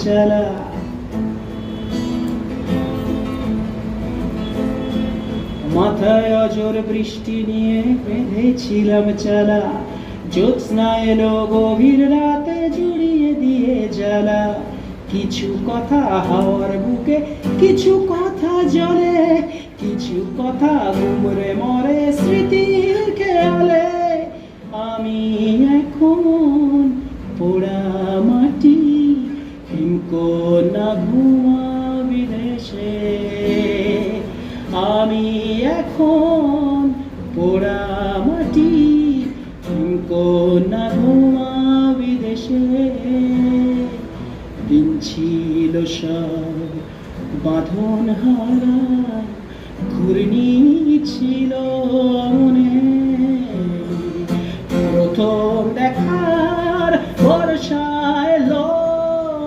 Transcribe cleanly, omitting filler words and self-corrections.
চালা মাথায় অজর বৃষ্টি নিয়ে বেঁধেছিলাম চালা, জ্যোৎস্না এলো গভীর রাতে জুড়িয়ে দিয়ে জ্বালা। কিছু কথা হাওয়ার বুকে, কিছু কথা জলে, কিছু কথা ঘুমরে মরে স্মৃতির খেয়ালে। আমি এখন পোড়া মাটি, হিমকন্যা ঘুমা বিদেশে। আমি এখন পোড়া মাটি, হিমকন্যা ঘুমা বিদেশে। দিন ছিল সব বাঁধন হারা, ঘূর্ণি ছিল মনে।